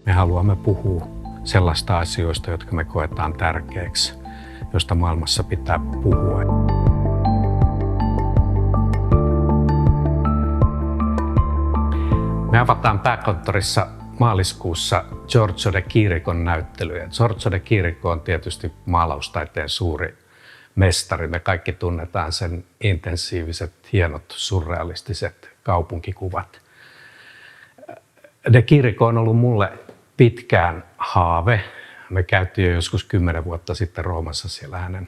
Me haluamme puhua sellaista asioista, jotka me koetaan tärkeäksi, josta maailmassa pitää puhua. Me avataan pääkonttorissa maaliskuussa Giorgio de Chiricon näyttelyjä. Giorgio de Chirico on tietysti maalaustaiteen suuri mestari. Me kaikki tunnetaan sen intensiiviset, hienot, surrealistiset kaupunkikuvat. De Chirico on ollut mulle pitkään haave. Me käytiin jo joskus 10 vuotta sitten Roomassa siellä hänen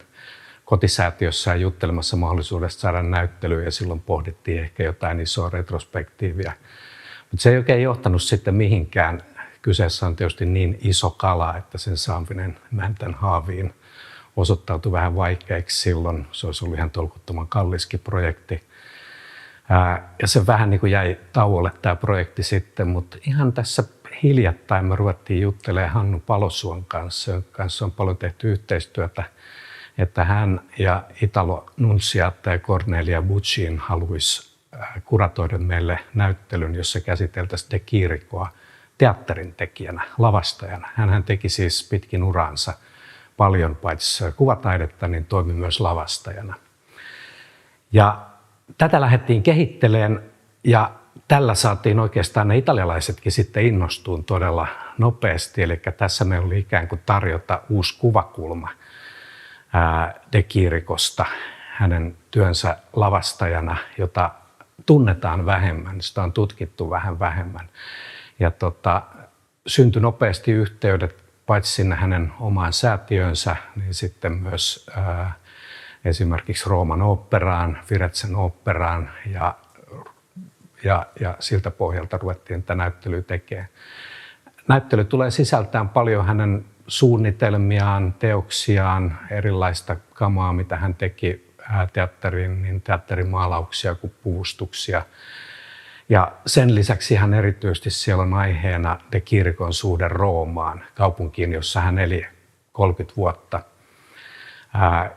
kotisäätiössään juttelemassa mahdollisuudesta saada näyttelyä ja silloin pohdittiin ehkä jotain isoa retrospektiiviä. Mutta se ei oikein johtanut sitten mihinkään. Kyseessä on tietysti niin iso kala, että sen saaminen Mäntän haaviin osoittautui vähän vaikeaksi silloin. Se olisi ollut ihan tolkuttoman kalliskin projekti. Ja se vähän niin kuin jäi tauolle tämä projekti sitten, mutta ihan tässä hiljattain me ruvettiin juttelemaan Hannu Palosuon kanssa, jonka kanssa on paljon tehty yhteistyötä, että hän ja Italo Nunziata ja Cornelia Buccin haluaisi kuratoida meille näyttelyn, jossa käsiteltäisiin de Chiricoa teatterin tekijänä, lavastajana. Hänhän teki siis pitkin uraansa paljon paitsi kuvataidetta, niin toimi myös lavastajana. Ja tätä lähdettiin kehittelemään ja tällä saatiin oikeastaan ne italialaisetkin sitten innostuun todella nopeasti. Eli tässä meillä oli ikään kuin tarjota uusi kuvakulma de Chiricosta, hänen työnsä lavastajana, jota tunnetaan vähemmän, sitä on tutkittu vähän vähemmän. Ja syntyi nopeasti yhteydet paitsi sinne hänen omaan säätiönsä, niin sitten myös esimerkiksi Rooman oopperaan, Firenzen oopperaan ja siltä pohjalta ruvettiin tätä näyttelyä tekemään. Näyttely tulee sisältämään paljon hänen suunnitelmiaan, teoksiaan, erilaista kamaa, mitä hän teki teatteriin, niin teatterimaalauksia kuin puvustuksia. Ja sen lisäksi hän erityisesti siellä on aiheena de Chiricon suhde Roomaan, kaupunkiin, jossa hän eli 30 vuotta.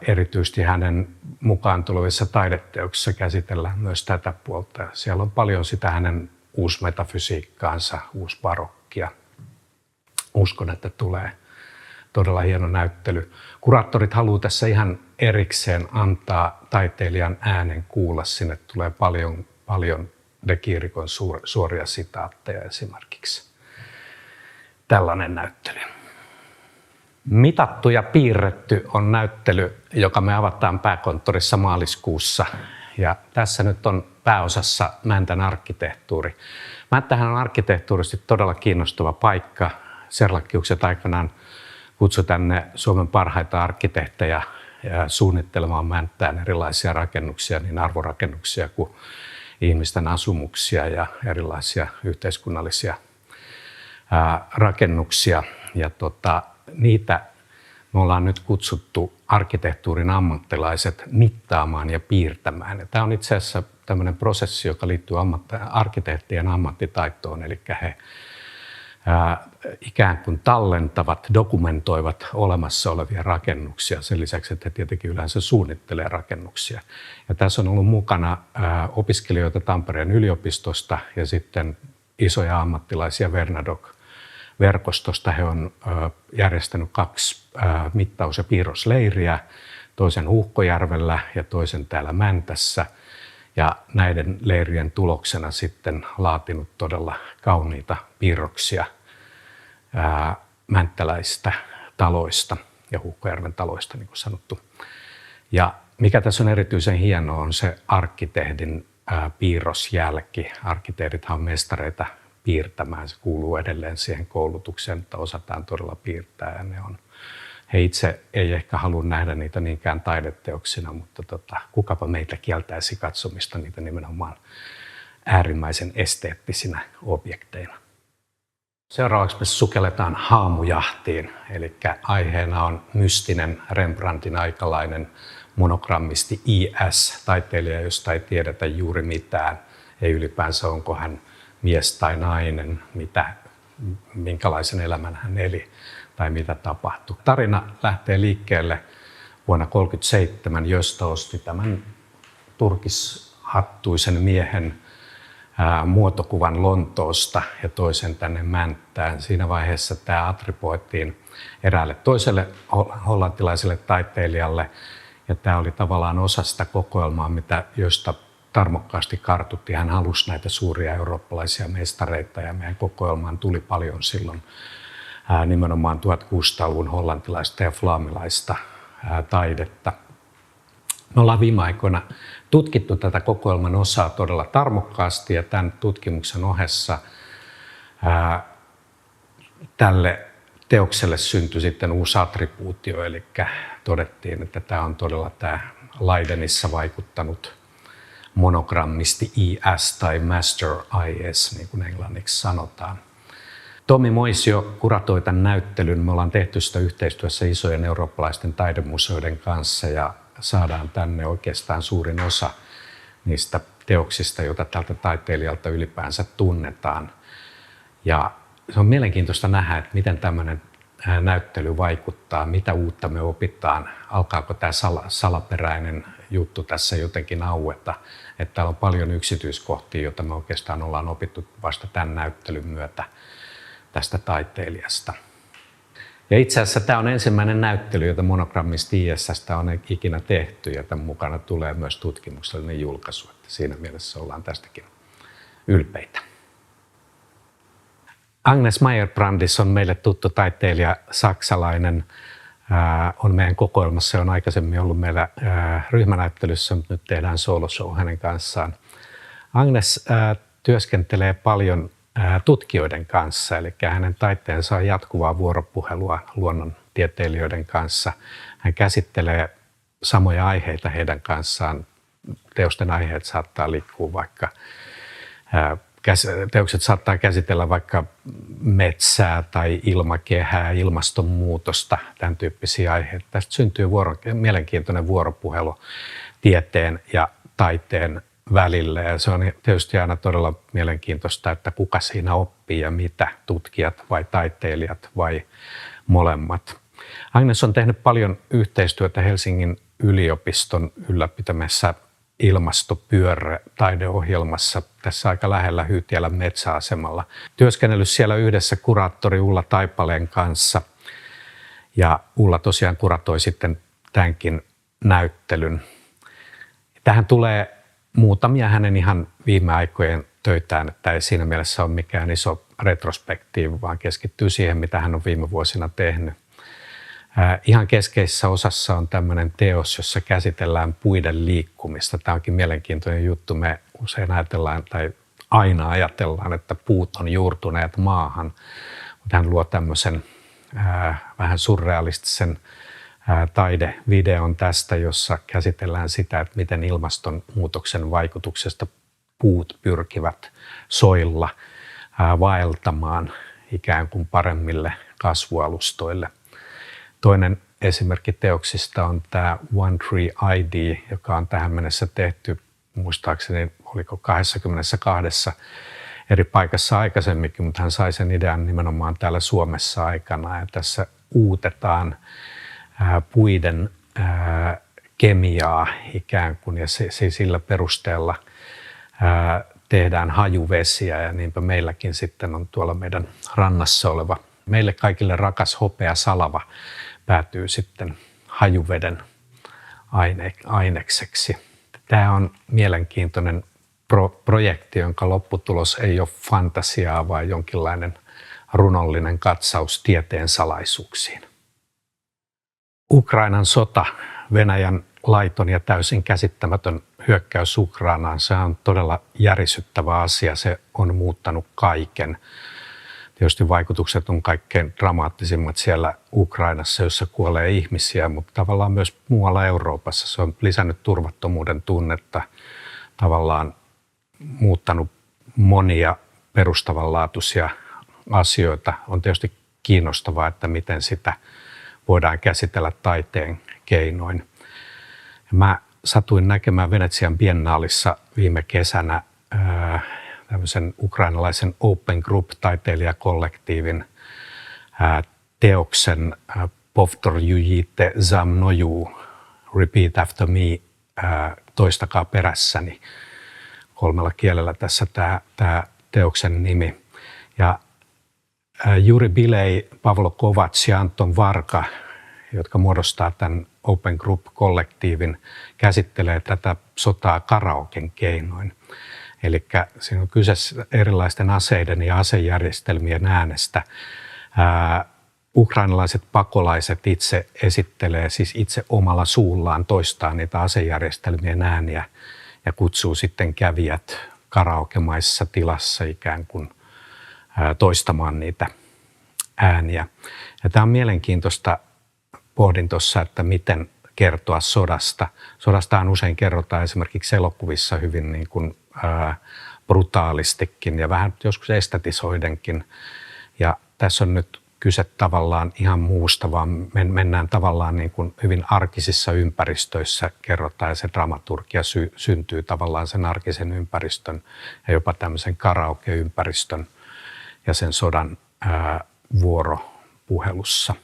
Erityisesti hänen mukaan tulevissa taideteoksissa käsitellään myös tätä puolta. Siellä on paljon sitä hänen uusmetafysiikkaansa, uusbarokkia. Uskon, että tulee todella hieno näyttely. Kuraattorit haluaa tässä ihan erikseen antaa taiteilijan äänen kuulla. Sinne tulee paljon de Chiricon suoria sitaatteja esimerkiksi. Tällainen näyttely. Mitattu ja piirretty on näyttely, joka me avataan pääkonttorissa maaliskuussa. Ja tässä nyt on pääosassa Mäntän arkkitehtuuri. Mäntähän on arkkitehtuurisesti todella kiinnostava paikka. Serlakkiukset aikanaan kutsui tänne Suomen parhaita arkkitehtejä suunnittelemaan Mänttään erilaisia rakennuksia, niin arvorakennuksia kuin ihmisten asumuksia ja erilaisia yhteiskunnallisia rakennuksia. Ja niitä me ollaan nyt kutsuttu arkkitehtuurin ammattilaiset mittaamaan ja piirtämään. Ja tämä on itse asiassa tämmöinen prosessi, joka liittyy arkkitehtien ammattitaitoon, eli he ikään kuin tallentavat, dokumentoivat olemassa olevia rakennuksia sen lisäksi, että he tietenkin yleensä suunnittelee rakennuksia. Ja tässä on ollut mukana opiskelijoita Tampereen yliopistosta ja sitten isoja ammattilaisia Vernadoc-verkostosta. He on järjestänyt 2 mittaus- ja piirrosleiriä, toisen Huuhkojärvellä ja toisen täällä Mäntässä. Ja näiden leirien tuloksena sitten laatinut todella kauniita piirroksia mänttäläisistä taloista ja Huuhkojärven taloista, niin kuin sanottu. Ja mikä tässä on erityisen hienoa, on se arkkitehdin piirrosjälki. Arkkitehdithan on mestareita piirtämään. Se kuuluu edelleen siihen koulutukseen, että osataan todella piirtää. Ja he itse ei ehkä halua nähdä niitä niinkään taideteoksina, mutta kukapa meitä kieltäisi katsomista niitä nimenomaan äärimmäisen esteettisinä objekteina. Seuraavaksi me sukelletaan haamujahtiin, eli aiheena on mystinen Rembrandtin aikalainen monogrammisti I.S., taiteilija, josta ei tiedetä juuri mitään. Ei ylipäänsä onko hän mies tai nainen, minkälaisen elämän hän eli tai mitä tapahtui. Tarina lähtee liikkeelle vuonna 1937, josta osti tämän turkishattuisen miehen muotokuvan Lontoosta ja toisen tänne Mänttään. Siinä vaiheessa tämä attribuoitiin eräälle toiselle hollantilaiselle taiteilijalle. Ja tämä oli tavallaan osa sitä kokoelmaa, josta tarmokkaasti kartutti. Hän halusi näitä suuria eurooppalaisia mestareita ja meidän kokoelmaan tuli paljon silloin nimenomaan 1600-luvun hollantilaista ja flaamilaista taidetta. Me ollaan viime aikoina tutkittu tätä kokoelman osaa todella tarmokkaasti ja tämän tutkimuksen ohessa tälle teokselle syntyi sitten uusi attribuutio, eli todettiin, että tämä on todella tämä Leidenissa vaikuttanut monogrammisti IS tai Master IS, niin kuin englanniksi sanotaan. Tomi Moisio kuratoi tämän näyttelyn. Me ollaan tehty sitä yhteistyössä isojen eurooppalaisten taidemuseoiden kanssa ja saadaan tänne oikeastaan suurin osa niistä teoksista, joita tältä taiteilijalta ylipäänsä tunnetaan. Ja se on mielenkiintoista nähdä, että miten tämmöinen näyttely vaikuttaa, mitä uutta me opitaan, alkaako tämä salaperäinen juttu tässä jotenkin aueta. Että täällä on paljon yksityiskohtia, joita me oikeastaan ollaan opittu vasta tämän näyttelyn myötä tästä taiteilijasta. Ja itse asiassa tämä on ensimmäinen näyttely, jota monogrammista IS:stä on ikinä tehty, ja tämän mukana tulee myös tutkimuksellinen julkaisu. Että siinä mielessä ollaan tästäkin ylpeitä. Agnes Meyer-Brandis on meille tuttu taiteilija, saksalainen. On meidän kokoelmassa, on aikaisemmin ollut meillä ryhmänäyttelyssä, mutta nyt tehdään soloshow hänen kanssaan. Agnes työskentelee paljon tutkijoiden kanssa, eli hänen taitteensa on jatkuvaa vuoropuhelua luonnontieteilijöiden kanssa. Hän käsittelee samoja aiheita heidän kanssaan. Teosten aiheet saattaa liikkua vaikka, teokset saattaa käsitellä vaikka metsää tai ilmakehää, ilmastonmuutosta, tämän tyyppisiä aiheita. Tästä syntyy mielenkiintoinen vuoropuhelu tieteen ja taiteen välillä, ja se on tietysti aina todella mielenkiintoista, että kuka siinä oppii ja mitä, tutkijat vai taiteilijat vai molemmat. Agnes on tehnyt paljon yhteistyötä Helsingin yliopiston ylläpitämässä ilmastopyörä-taideohjelmassa tässä aika lähellä Hyytiälän metsäasemalla. Työskennellyt siellä yhdessä kuraattori Ulla Taipaleen kanssa, ja Ulla tosiaan kuratoi sitten tämänkin näyttelyn. Tähän tulee muutamia hänen ihan viime aikojen töitään, että ei siinä mielessä ole mikään iso retrospektiivi, vaan keskittyy siihen, mitä hän on viime vuosina tehnyt. Ihan keskeisessä osassa on tämmöinen teos, jossa käsitellään puiden liikkumista. Tämä onkin mielenkiintoinen juttu. Me usein ajatellaan tai aina ajatellaan, että puut on juurtuneet maahan, mutta hän luo tämmöisen vähän surrealistisen taidevideon tästä, jossa käsitellään sitä, että miten ilmastonmuutoksen vaikutuksesta puut pyrkivät soilla vaeltamaan ikään kuin paremmille kasvualustoille. Toinen esimerkki teoksista on tämä One Tree ID, joka on tähän mennessä tehty, muistaakseni oliko 22 eri paikassa aikaisemminkin, mutta hän sai sen idean nimenomaan täällä Suomessa aikana. Ja tässä uutetaan puiden kemiaa ikään kuin, ja sillä perusteella tehdään hajuvesiä, ja niinpä meilläkin sitten on tuolla meidän rannassa oleva, meille kaikille rakas hopea salava päätyy sitten hajuveden ainekseksi. Tämä on mielenkiintoinen projekti, jonka lopputulos ei ole fantasiaa, vaan jonkinlainen runollinen katsaus tieteen salaisuuksiin. Ukrainan sota, Venäjän laiton ja täysin käsittämätön hyökkäys Ukrainaan, se on todella järisyttävä asia. Se on muuttanut kaiken. Tietysti vaikutukset on kaikkein dramaattisimmat siellä Ukrainassa, jossa kuolee ihmisiä, mutta tavallaan myös muualla Euroopassa. Se on lisännyt turvattomuuden tunnetta, tavallaan muuttanut monia perustavanlaatuisia asioita. On tietysti kiinnostavaa, että miten sitä voidaan käsitellä taiteen keinoin. Mä satuin näkemään Venetsian biennaalissa viime kesänä tämmöisen ukrainalaisen Open Group-taiteilijakollektiivin teoksen Povtorjujite za mnoju, Repeat After Me, toistakaa perässäni, 3 kielellä tässä tämä teoksen nimi. Ja Juri Bilej, Pavlo Kovacs ja Anton Varga, jotka muodostaa tämän Open Group-kollektiivin, käsittelee tätä sotaa karaoken keinoin. Eli siinä on kyse erilaisten aseiden ja asejärjestelmien äänestä. Ukrainalaiset pakolaiset itse esittelee, siis itse omalla suullaan toistaa niitä asejärjestelmien ääniä ja kutsuu sitten kävijät karaokemaisessa tilassa ikään kuin toistamaan niitä ääniä. Ja tämä on mielenkiintoista, pohdin tuossa, että miten kertoa sodasta. Sodastahan usein kerrotaan esimerkiksi elokuvissa hyvin niin kuin, brutaalistikin ja vähän joskus estetisoidenkin. Ja tässä on nyt kyse tavallaan ihan muusta, vaan mennään tavallaan niin kuin hyvin arkisissa ympäristöissä kerrotaan ja se dramaturgia syntyy tavallaan sen arkisen ympäristön ja jopa tämmöisen karaoke-ympäristön ja sen sodan vuoropuhelussa.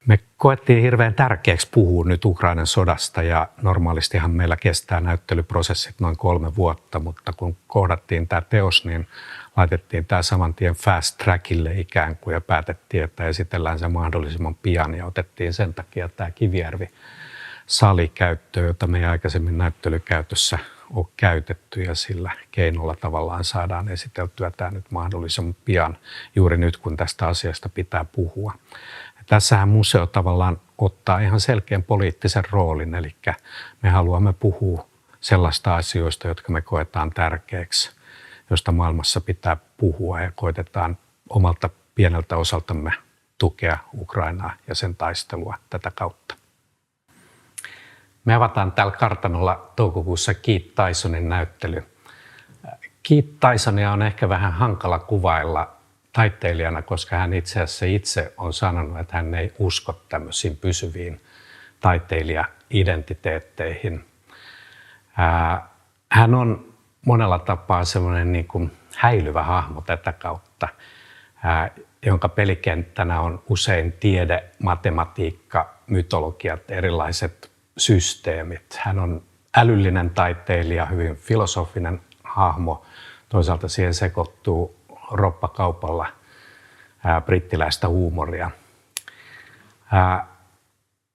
Me koettiin hirveän tärkeäksi puhua nyt Ukrainan sodasta ja normaalistihan meillä kestää näyttelyprosessit noin 3 vuotta, mutta kun kohdattiin tämä teos, niin laitettiin tämä saman tien fast trackille ikään kuin ja päätettiin, että esitellään se mahdollisimman pian ja otettiin sen takia tämä Kivijärvi-sali käyttöön, jota me ei aikaisemmin näyttelykäytössä ole käytetty ja sillä keinolla tavallaan saadaan esiteltyä tämä nyt mahdollisimman pian juuri nyt, kun tästä asiasta pitää puhua. Tässähän museo tavallaan ottaa ihan selkeän poliittisen roolin, eli me haluamme puhua sellaista asioista, jotka me koetaan tärkeäksi, josta maailmassa pitää puhua ja koetetaan omalta pieneltä osaltamme tukea Ukrainaa ja sen taistelua tätä kautta. Me avataan täällä kartanolla toukokuussa Keith Tysonin näyttely. Keith Tysonia on ehkä vähän hankala kuvailla taiteilijana, koska hän itse asiassa itse on sanonut, että hän ei usko tämmöisiin pysyviin taiteilija-identiteetteihin. Hän on monella tapaa semmoinen niin kuin häilyvä hahmo tätä kautta, jonka pelikenttänä on usein tiede, matematiikka, mytologiat, erilaiset systeemit. Hän on älyllinen taiteilija, hyvin filosofinen hahmo. Toisaalta siihen sekoittuu roppakaupalla brittiläistä huumoria.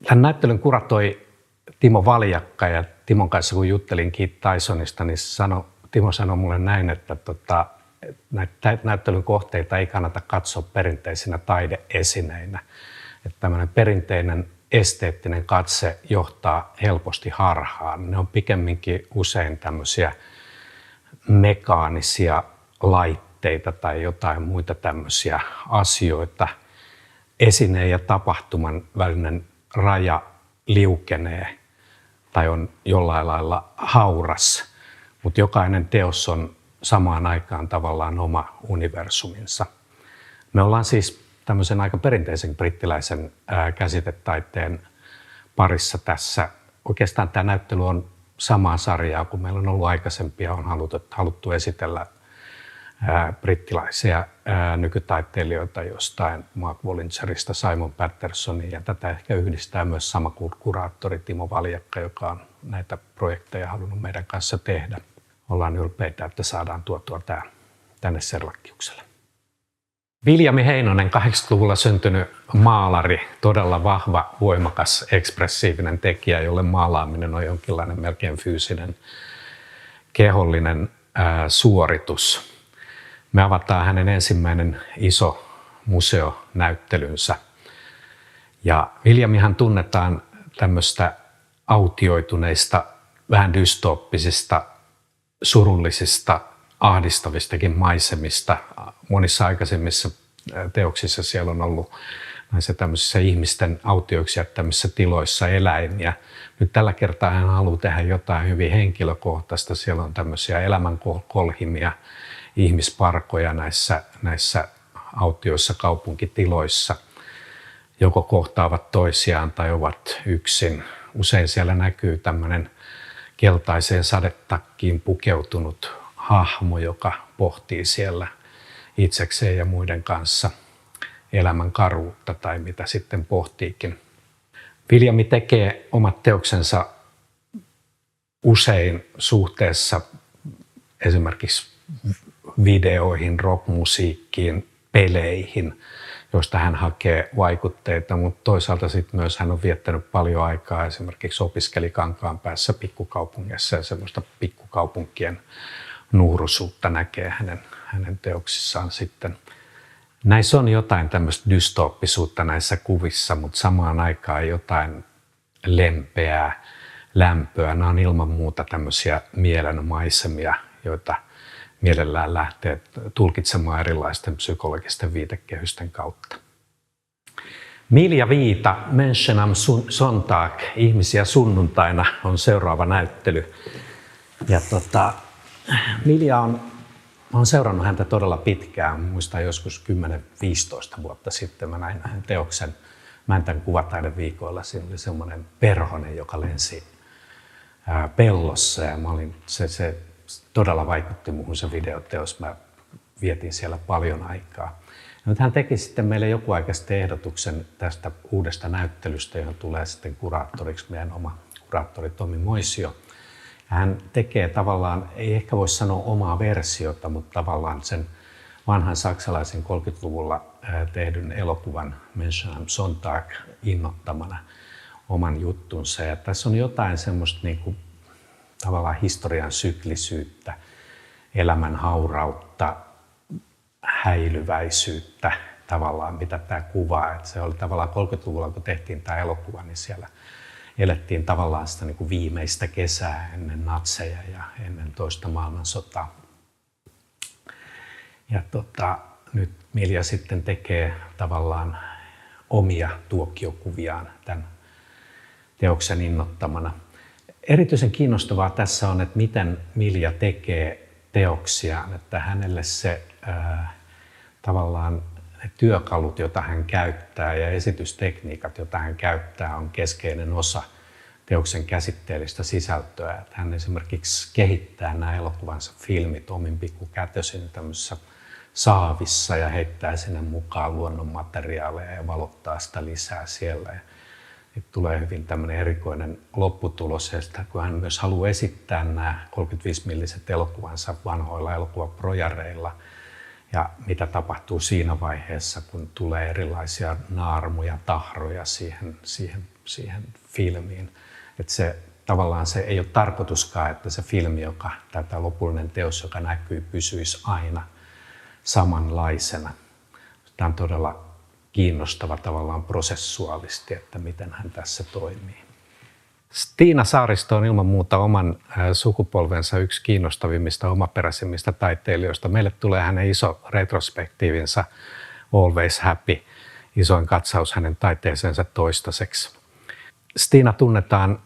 Tämän näyttelyn kuratoi Timo Valjakka ja Timon kanssa kun juttelin Keith Tysonista, niin Timo sanoi mulle näin, että näitä näyttelyn kohteita ei kannata katsoa perinteisinä taideesineinä. Että tämmöinen perinteinen esteettinen katse johtaa helposti harhaan. Ne on pikemminkin usein tämmöisiä mekaanisia laitteita tai jotain muita tämmöisiä asioita. Esineen ja tapahtuman välinen raja liukenee tai on jollain lailla hauras, mutta jokainen teos on samaan aikaan tavallaan oma universuminsa. Me ollaan siis tämmöisen aika perinteisen brittiläisen käsitetaiteen parissa tässä. Oikeastaan tämä näyttely on samaa sarjaa kuin meillä on ollut aikaisempia. On haluttu esitellä brittiläisiä nykytaiteilijoita jostain Mark Wallingerista Simon Pattersonin, ja tätä ehkä yhdistää myös sama kuraattori Timo Valjakka, joka on näitä projekteja halunnut meidän kanssa tehdä. Ollaan ylpeitä, että saadaan tuotua tämä tänne Serlakkiukselle. Viljami Heinonen, 80-luvulla syntynyt maalari, todella vahva, voimakas, ekspressiivinen tekijä, jolle maalaaminen on jonkinlainen melkein fyysinen, kehollinen suoritus. Me avataan hänen ensimmäinen iso museonäyttelynsä. Ja Viljamihan tunnetaan tämmöistä autioituneista, vähän dystooppisista, surullisista, ahdistavistakin maisemista. Monissa aikaisemmissa teoksissa siellä on ollut näissä tämmöisissä ihmisten autioiksi jättämissä tiloissa eläimiä. Nyt tällä kertaa hän haluaa tehdä jotain hyvin henkilökohtaista. Siellä on tämmöisiä elämänkolhimia, ihmisparkoja näissä autioissa kaupunkitiloissa. Joko kohtaavat toisiaan tai ovat yksin. Usein siellä näkyy tämmöinen keltaiseen sadetakkiin pukeutunut hahmo, joka pohtii siellä itsekseen ja muiden kanssa elämän karuutta tai mitä sitten pohtiikin. Viljami tekee omat teoksensa usein suhteessa esimerkiksi videoihin, rockmusiikkiin, peleihin, joista hän hakee vaikutteita, mutta toisaalta sitten myös hän on viettänyt paljon aikaa esimerkiksi opiskeli Kankaanpäässä pikkukaupungeissa ja semmoista pikkukaupunkien nuuruisuutta näkee hänen teoksissaan sitten. Näissä on jotain tämmöistä dystooppisuutta näissä kuvissa, mutta samaan aikaan jotain lempeää, lämpöä. Nämä on ilman muuta tämmöisiä mielenmaisemia, joita mielellään lähtee tulkitsemaan erilaisten psykologisten viitekehysten kautta. Milja Viita, Menschen am Sonntag, ihmisiä sunnuntaina, on seuraava näyttely. Ja Milja olen seurannut häntä todella pitkään. Muistan joskus 10-15 vuotta sitten mä näin hänen teoksen Mäntän kuvataideviikoilla. Siinä oli semmoinen perhonen, joka lensi pellossa ja se todella vaikutti muuhun se videoteos. Mä vietin siellä paljon aikaa. Nyt hän teki sitten meille joku aika sitten ehdotuksen tästä uudesta näyttelystä, johon tulee sitten kuraattoriksi meidän oma kuraattori Tomi Moisio. Hän tekee tavallaan, ei ehkä voi sanoa omaa versiota, mutta tavallaan sen vanhan saksalaisen 30-luvulla tehdyn elokuvan Menschen am Sonntag innoittamana oman juttunsa. Ja tässä on jotain semmoista niin kuin, tavallaan historian syklisyyttä, elämän haurautta, häilyväisyyttä tavallaan, mitä tämä kuvaa. Että se oli tavallaan 30-luvulla, kun tehtiin tämä elokuva, niin siellä elettiin tavallaan sitä niin kuin viimeistä kesää ennen natseja ja ennen toista maailmansotaa. Ja nyt Milja sitten tekee tavallaan omia tuokiokuviaan tämän teoksen innoittamana. Erityisen kiinnostavaa tässä on, että miten Milja tekee teoksiaan, että hänelle se tavallaan ne työkalut, joita hän käyttää ja esitystekniikat, joita hän käyttää, on keskeinen osa teoksen käsitteellistä sisältöä. Että hän esimerkiksi kehittää nämä elokuvansa filmit omin pikkukätösin tämmöisessä saavissa ja heittää sinne mukaan luonnonmateriaaleja ja valottaa sitä lisää siellä. Ja tulee hyvin tämmöinen erikoinen lopputulos, ja sitä, kun hän myös haluaa esittää nämä 35-milliset elokuvansa vanhoilla elokuvaprojareilla, ja mitä tapahtuu siinä vaiheessa, kun tulee erilaisia naarmuja, tahroja siihen filmiin. Että se tavallaan se ei ole tarkoituskaan, että se filmi, tämä lopullinen teos, joka näkyy, pysyisi aina samanlaisena. Tämä on todella kiinnostava tavallaan prosessuaalisti, että miten hän tässä toimii. Stiina Saaristo on ilman muuta oman sukupolvensa yksi kiinnostavimmista, omaperäisimmistä taiteilijoista. Meille tulee hänen iso retrospektiivinsa Always Happy, isoin katsaus hänen taiteeseensa toistaiseksi. Stiina tunnetaan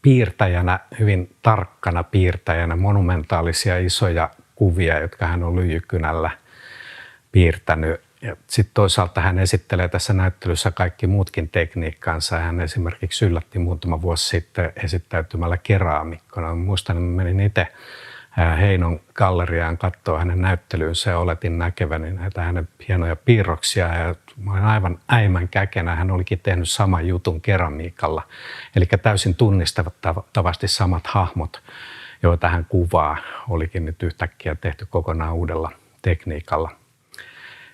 piirtäjänä, hyvin tarkkana piirtäjänä, monumentaalisia isoja kuvia, jotka hän on lyijykynällä piirtänyt. Sitten toisaalta hän esittelee tässä näyttelyssä kaikki muutkin tekniikkansa. Hän esimerkiksi yllätti muutama vuosi sitten esittäytymällä keraamikkona. Muistan, että menin itse Heinon galleriaan katsoa hänen näyttelyynsä ja oletin näkeväni näitä hänen hienoja piirroksia. Ja mä olin aivan äimän käkenä. Hän olikin tehnyt saman jutun keramiikalla. Eli täysin tunnistettavasti samat hahmot, joita hän kuvaa, olikin nyt yhtäkkiä tehty kokonaan uudella tekniikalla.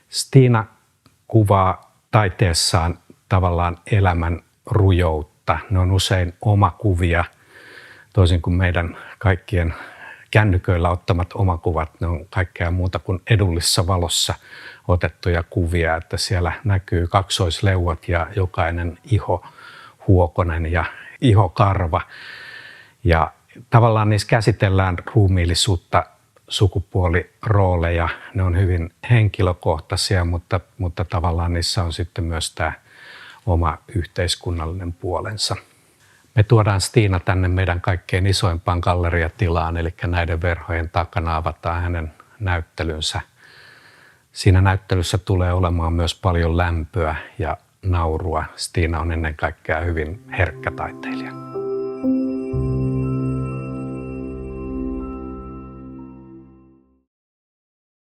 Stiina kuvaa taiteessaan tavallaan elämän rujoutta. Ne on usein omakuvia, toisin kuin meidän kaikkien kännyköillä ottamat omakuvat. Ne on kaikkea muuta kuin edullisessa valossa otettuja kuvia, että siellä näkyy kaksoisleuat ja jokainen ihohuokonen ja ihokarva. Ja tavallaan niissä käsitellään ruumiillisuutta, sukupuolirooleja, ne on hyvin henkilökohtaisia, mutta tavallaan niissä on sitten myös tämä oma yhteiskunnallinen puolensa. Me tuodaan Stiina tänne meidän kaikkein isoimpaan galleriatilaan, eli näiden verhojen takana avataan hänen näyttelynsä. Siinä näyttelyssä tulee olemaan myös paljon lämpöä ja naurua. Stiina on ennen kaikkea hyvin herkkä taiteilija.